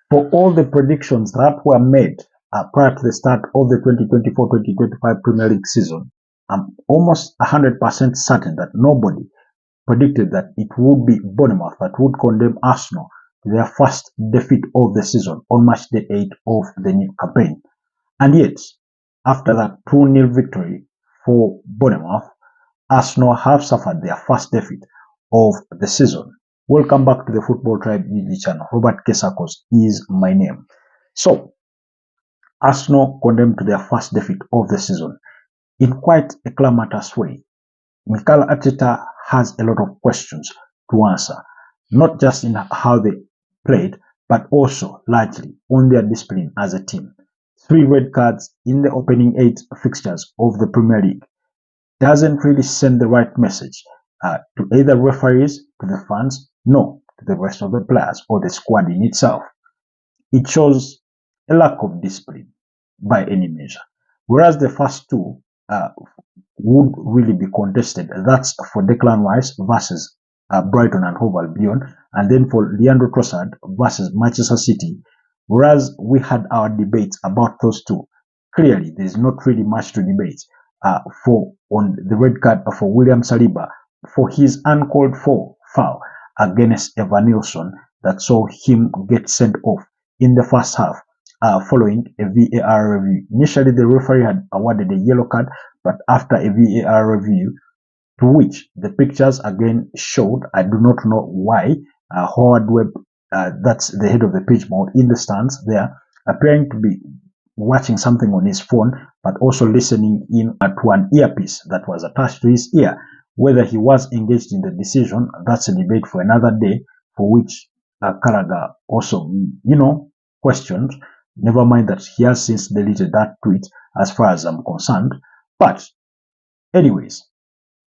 For all the predictions that were made prior to the start of the 2024-2025 Premier League season, I'm almost 100% certain that nobody predicted that it would be Bournemouth that would condemn Arsenal to their first defeat of the season on March the 8th of the new campaign. And yet, after that 2-0 victory for Bournemouth, Arsenal have suffered their first defeat of the season. Welcome back to the Football Tribe YouTube channel. 𝐕𝐈𝐃𝐄 is my name. So, Arsenal condemned to their first defeat of the season in quite a calamitous way. Mikel Arteta has a lot of questions to answer, not just in how they played, but also largely on their discipline as a team. 3 red cards in the opening 8 fixtures of the Premier League doesn't really send the right message to either referees, to the fans, nor to the rest of the players or the squad in itself. It shows a lack of discipline by any measure. Whereas the first 2 would really be contested. That's for Declan Rice versus Brighton and Hove Albion, and then for Leandro Trossard versus Manchester City. Whereas we had our debates about those 2. Clearly, there's not really much to debate on the red card for William Saliba for his uncalled for foul against Evan Nilsson that saw him get sent off in the first half following a VAR review. Initially, the referee had awarded a yellow card, but after a VAR review, to which the pictures again showed, I do not know why, Howard Webb, that's the head of the pitch board in the stands there, appearing to be watching something on his phone, but also listening in to an earpiece that was attached to his ear. Whether he was engaged in the decision, that's a debate for another day, for which Carragher also, questioned. Never mind that he has since deleted that tweet as far as I'm concerned. But anyways,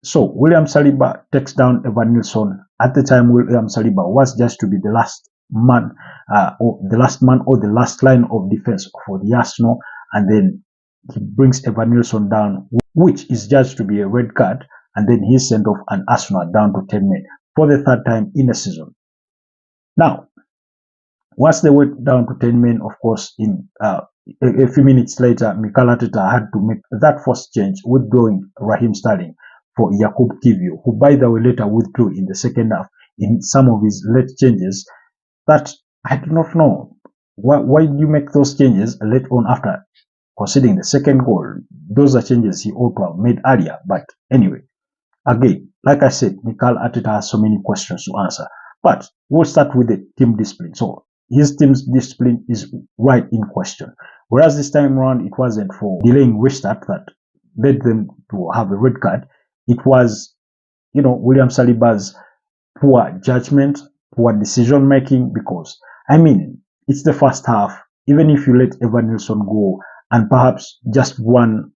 so William Saliba takes down Evan Nilsson. At the time, William Saliba was just to be the last man or the last line of defense for the Arsenal, and then he brings Evan Nilsson down, which is judged to be a red card, and then he's sent off and Arsenal down to 10 men for the 3rd time in a season. Now, once they went down to 10 men, of course, in a few minutes later, Mikel Arteta had to make that first change, withdrawing Raheem Sterling for 𝐂𝐏𝐿, who by the way later withdrew in the second half in some of his late changes. That I do not know. Why do you make those changes late on after conceding the second goal? Those are changes he ought to have made earlier. But anyway, again, like I said, Mikel Arteta has so many questions to answer. But we'll start with the team discipline. So his team's discipline is right in question. Whereas this time around, it wasn't for delaying restart that led them to have a red card. It was, William Saliba's poor judgment, poor decision making, because, it's the first half. Even if you let Evan Nilsson go and perhaps just one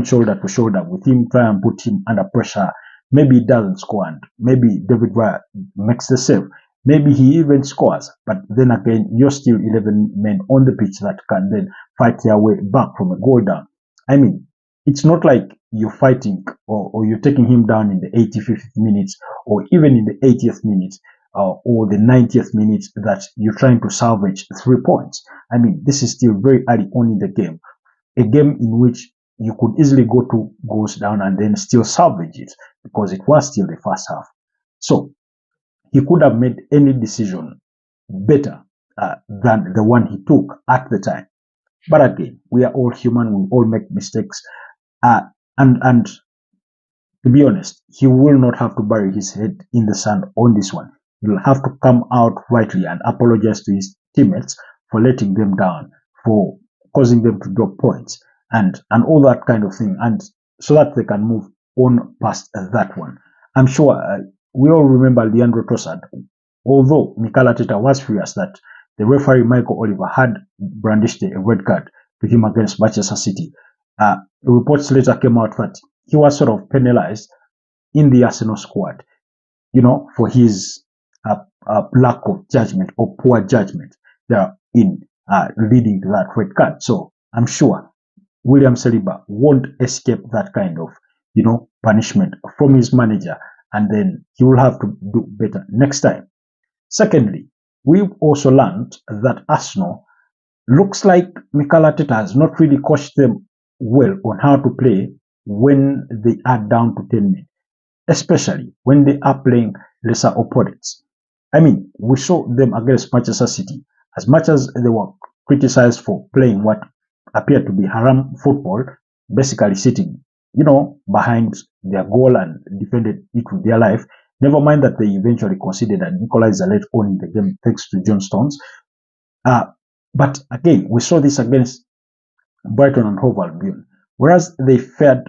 shoulder to shoulder with him, try and put him under pressure, maybe he doesn't score and maybe David Raya makes the save. Maybe he even scores, but then again, you're still 11 men on the pitch that can then fight their way back from a goal down. It's not like you're fighting or you're taking him down in the 85th minutes or even in the 80th minute or the 90th minute that you're trying to salvage 3 points. This is still very early on in the game, a game in which you could easily go 2 goals down and then still salvage it because it was still the first half. So he could have made any decision better than the one he took at the time. But again, we are all human, we all make mistakes. And to be honest, he will not have to bury his head in the sand on this one. He'll have to come out rightly and apologize to his teammates for letting them down, for causing them to drop points and all that kind of thing, and so that they can move on past that one. I'm sure we all remember Leandro Trossard. Although Mikel Arteta was furious that the referee Michael Oliver had brandished a red card to him against Manchester City, reports later came out that he was sort of penalized in the Arsenal squad, for his lack of judgment or poor judgment there in leading to that red card. So I'm sure William Saliba won't escape that kind of, punishment from his manager, and then he will have to do better next time. Secondly, we've also learned that Arsenal looks like Mikel Arteta has not really coached them well on how to play when they are down to 10 men, especially when they are playing lesser opponents. I mean, we saw them against Manchester City. As much as they were criticized for playing what appeared to be haram football, basically sitting, behind their goal and defended it with their life. Never mind that they eventually conceded and equalized the late on in the game thanks to John Stones. But again, we saw this against Brighton and Hove Albion, whereas they fared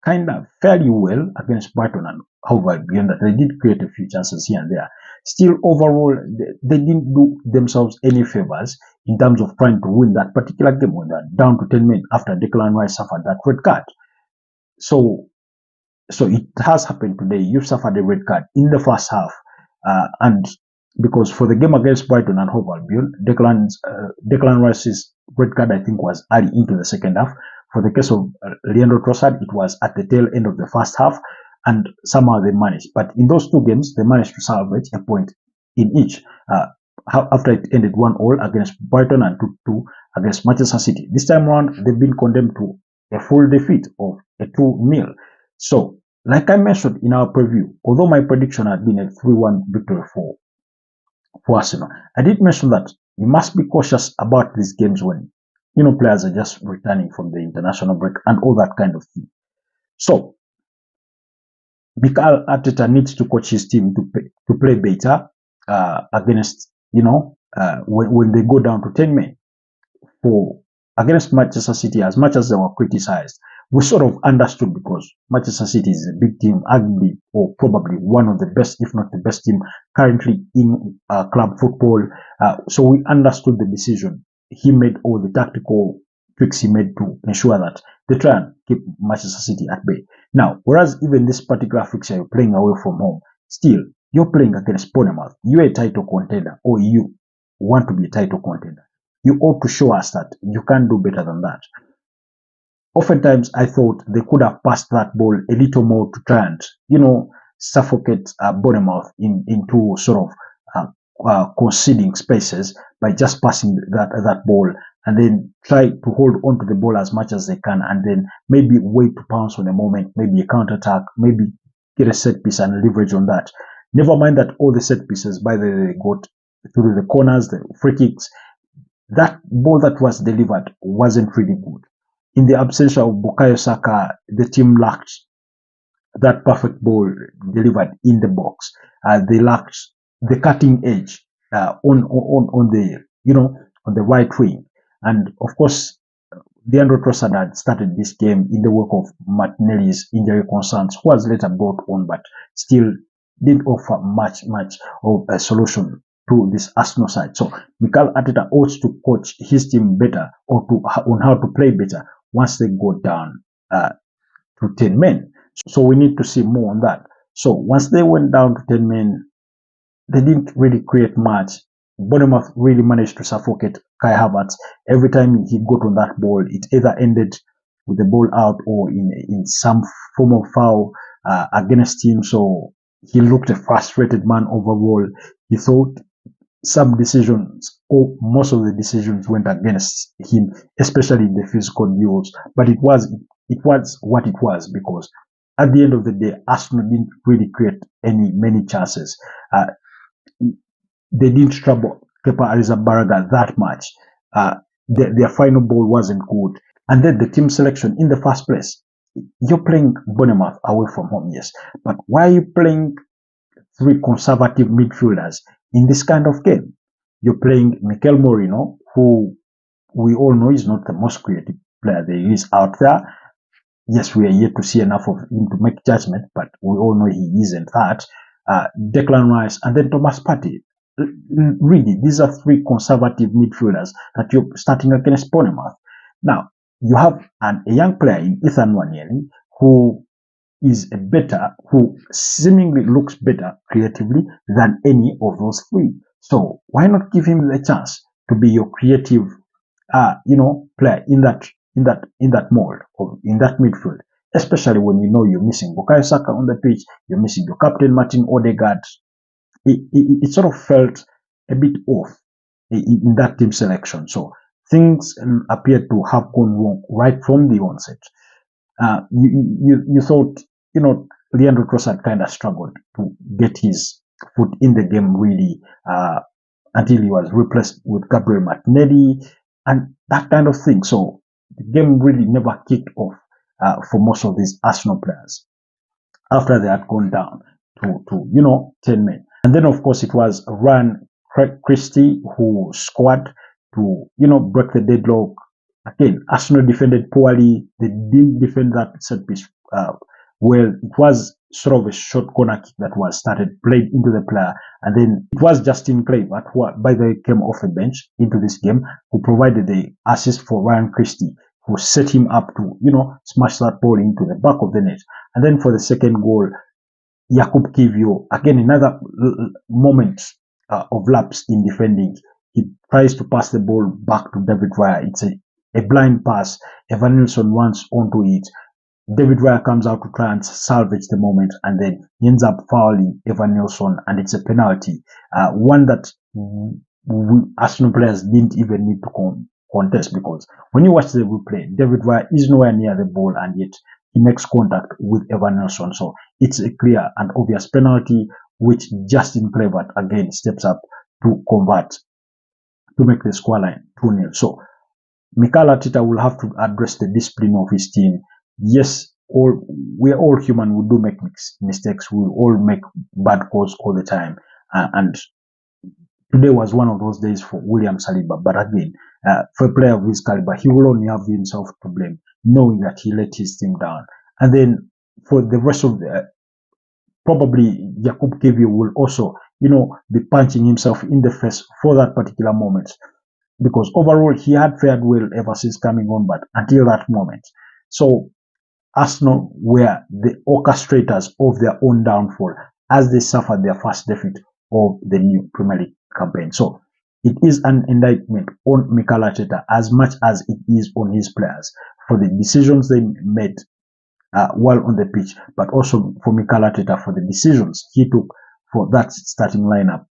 kind of fairly well against Brighton and Hove Albion, that they did create a few chances here and there. Still, overall, they didn't do themselves any favors in terms of trying to win that particular game when they're down to 10 men after Declan Rice suffered that red card. So it has happened today. You've suffered a red card in the first half, and because for the game against Brighton and Hove Albion, Declan Rice's red card, I think, was early into the second half. For the case of Leandro Trossard, it was at the tail end of the first half, and somehow they managed. But in those two games, they managed to salvage a point in each. After it ended 1-1 against Brighton and 2-2 against Manchester City. This time around, they've been condemned to a full defeat of a 2-0. So, like I mentioned in our preview, although my prediction had been a 3-1 victory for Arsenal, I did mention that you must be cautious about these games when players are just returning from the international break and all that kind of thing. So, Mikel Arteta needs to coach his team to play better against, when they go down to 10 men. Against Manchester City, as much as they were criticized, we sort of understood because Manchester City is a big team, arguably or probably one of the best, if not the best team currently in club football. So we understood the decision he made, all the tactical tweaks he made to ensure that they try and keep Manchester City at bay. Now, whereas even this particular fixture, you're playing away from home, still, you're playing against Bournemouth. You're a title contender, or you want to be a title contender. You ought to show us that you can do better than that. Oftentimes, I thought they could have passed that ball a little more to try and, suffocate Bournemouth into sort of conceding spaces by just passing that ball, and then try to hold on to the ball as much as they can, and then maybe wait to pounce on a moment, maybe a counter-attack, maybe get a set piece and leverage on that. Never mind that all the set pieces, by the way, they got through the corners, the free kicks. That ball that was delivered wasn't really good. In the absence of Bukayo Saka, the team lacked that perfect ball delivered in the box. They lacked the cutting edge on the right wing. And of course, Leandro Trossard had started this game in the wake of Martinelli's injury concerns, who was later brought on, but still didn't offer much of a solution to this Arsenal side. So Mikel Arteta ought to coach his team better, or on how to play better once they go down to 10 men. So we need to see more on that. So once they went down to 10 men, they didn't really create much. Bournemouth really managed to suffocate Kai Havertz. Every time he got on that ball, it either ended with the ball out or in some form of foul against him. So he looked a frustrated man overall. He thought some decisions, or most of the decisions, went against him, especially in the physical duels. But it was what it was, because at the end of the day, Arsenal didn't really create many chances. They didn't trouble Kepa Arrizabalaga that much. Their final ball wasn't good. And then the team selection in the first place. You're playing Bournemouth away from home, yes. But why are you playing three conservative midfielders in this kind of game? You're playing Mikel Moreno, who we all know is not the most creative player there is out there. Yes, we are yet to see enough of him to make judgment, but we all know he isn't that. Declan Rice and then Thomas Partey. Really, these are three conservative midfielders that you're starting against Bournemouth. Now, you have a young player in Ethan Nwaneri who seemingly looks better creatively than any of those three. So why not give him the chance to be your creative, player in that mold, or in that midfield, especially when you're missing Bukayo Saka on the pitch, you're missing your captain Martin Odegaard. It sort of felt a bit off in that team selection. So things appeared to have gone wrong right from the onset. You thought, Leandro Trossard kind of struggled to get his foot in the game really, until he was replaced with Gabriel Martinelli and that kind of thing. So the game really never kicked off for most of these Arsenal players after they had gone down to 10 men. And then, of course, it was Ryan Christie who scored to, break the deadlock. Again, Arsenal defended poorly. They didn't defend that set piece well. It was sort of a short corner kick that was played into the player. And then it was Justin Kluivert, who by the way came off the bench into this game, who provided the assist for Ryan Christie, who set him up to, smash that ball into the back of the net. And then for the second goal, 𝐂𝐏𝐿, again, another moment of lapse in defending. He tries to pass the ball back to David Raya. It's a blind pass. Evanilson runs onto it. David Raya comes out to try and salvage the moment, and then he ends up fouling Evanilson, and it's a penalty. One that Arsenal players didn't even need to contest, because when you watch the replay, David Raya is nowhere near the ball, and yet he makes contact with Evanilson. So it's a clear and obvious penalty, which Justin Kluivert again steps up to convert to make the scoreline 2-0. So Mikel Arteta will have to address the discipline of his team. Yes, we're all human. We do make mistakes. We all make bad calls all the time. And today was one of those days for William Saliba. But again, for a player of his caliber, he will only have himself to blame, knowing that he let his team down. And then for the rest of probably 𝐂𝐏𝐿 will also, be punching himself in the face for that particular moment. Because overall, he had fared well ever since coming on, but until that moment. So Arsenal were the orchestrators of their own downfall as they suffered their first defeat of the new Premier League campaign. So it is an indictment on Mikel Arteta as much as it is on his players for the decisions they made while on the pitch, but also for Mikel Arteta for the decisions he took for that starting lineup.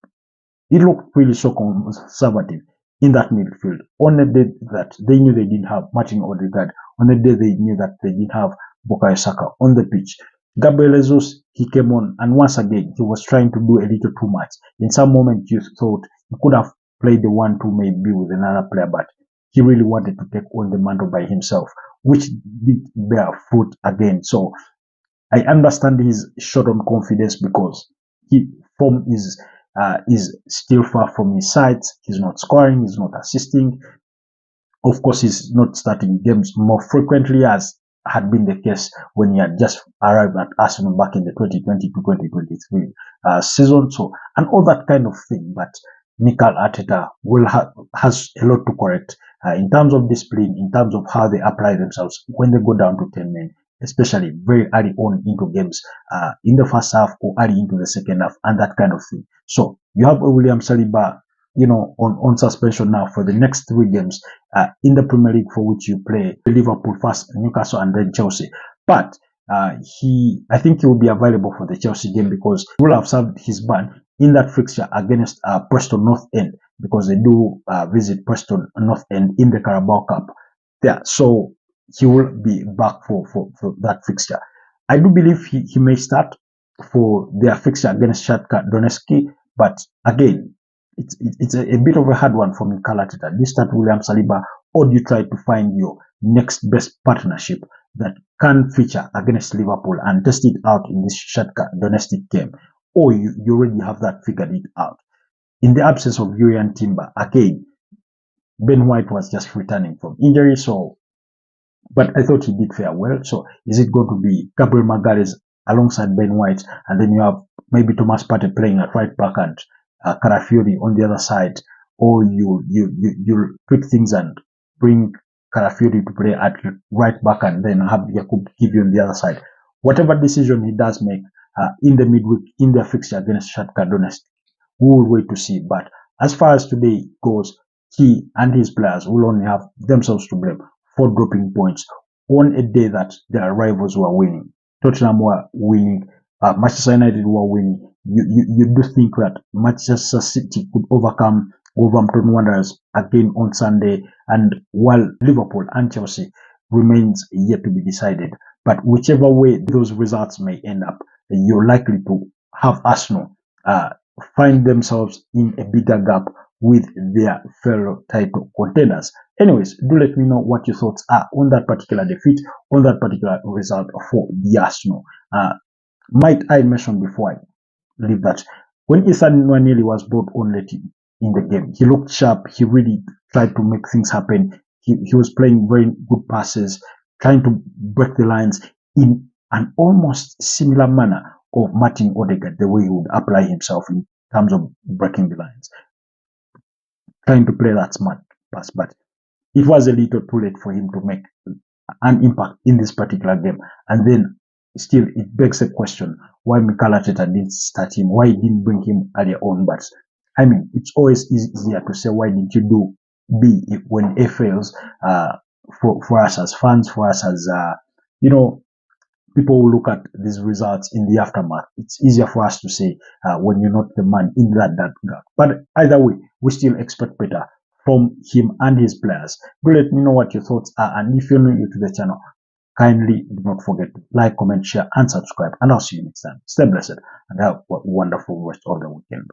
It looked really so conservative in that midfield on the day that they knew they didn't have Martin Odegaard, on the day they knew that they didn't have Bukayo Saka on the pitch. Gabriel Jesus, he came on, and once again, he was trying to do a little too much. In some moment, you thought he could have played the 1-2 maybe with another player, but he really wanted to take on the mantle by himself, which did bear fruit again. So I understand his short on confidence because his form is still far from his sights. He's not scoring, he's not assisting. Of course, he's not starting games more frequently as had been the case when he had just arrived at Arsenal back in the 2022-2023 season. So, and all that kind of thing. But Mikel Arteta has a lot to correct in terms of discipline, in terms of how they apply themselves when they go down to 10 men, especially very early on into games, in the first half or early into the second half, and that kind of thing. So you have a William Saliba, on suspension now for the next 3 games in the Premier League, for which you play Liverpool first, Newcastle, and then Chelsea. But I think he will be available for the Chelsea game because he will have served his ban in that fixture against Preston North End, because they do visit Preston North End in the Carabao Cup. Yeah, so he will be back for that fixture. I do believe he may start for their fixture against Shakhtar Donetsk, but again, it's a bit of a hard one for Mikel Arteta. Do you start William Saliba, or do you try to find your next best partnership that can feature against Liverpool and test it out in this Shakhtar Donetsk game? Or you already have that figured it out. In the absence of Jurriën Timber, again, Ben White was just returning from injury, but I thought he did fare well. So is it going to be Gabriel Magalhaes alongside Ben White, and then you have maybe Thomas Partey playing at right back and Calafiori on the other side, or you tweak things and bring Calafiori to play at right back and then have 𝐂𝐏𝐿 on the other side? Whatever decision he does make in the midweek in their fixture against Shakhtar Donetsk, we will wait to see. But as far as today goes, he and his players will only have themselves to blame for dropping points on a day that their rivals were winning. Tottenham were winning, Manchester United were winning, you do think that Manchester City could overcome Wolverhampton Wanderers again on Sunday, and while Liverpool and Chelsea remains yet to be decided. But whichever way those results may end up, you're likely to have Arsenal find themselves in a bigger gap with their fellow title contenders. Anyways, do let me know what your thoughts are on that particular defeat, on that particular result for the Arsenal. Might I mention before I leave that when Ethan Nwaneri was brought on late in the game, he looked sharp. He really tried to make things happen. He was playing very good passes, trying to break the lines in an almost similar manner of Martin Odegaard, the way he would apply himself in terms of breaking the lines, trying to play that smart pass. But it was a little too late for him to make an impact in this particular game. And then still it begs the question why Mikel Arteta didn't start him, why he didn't bring him earlier on. But I mean, it's always easier to say why didn't you do B when A fails. For us as fans, for us as people who look at these results in the aftermath, it's easier for us to say when you're not the man in that gap. But either way, we still expect better from him and his players. Do let me know what your thoughts are, and if you're new to the channel, kindly do not forget to like, comment, share, and subscribe. And I'll see you next time. Stay blessed and have a wonderful rest of the weekend.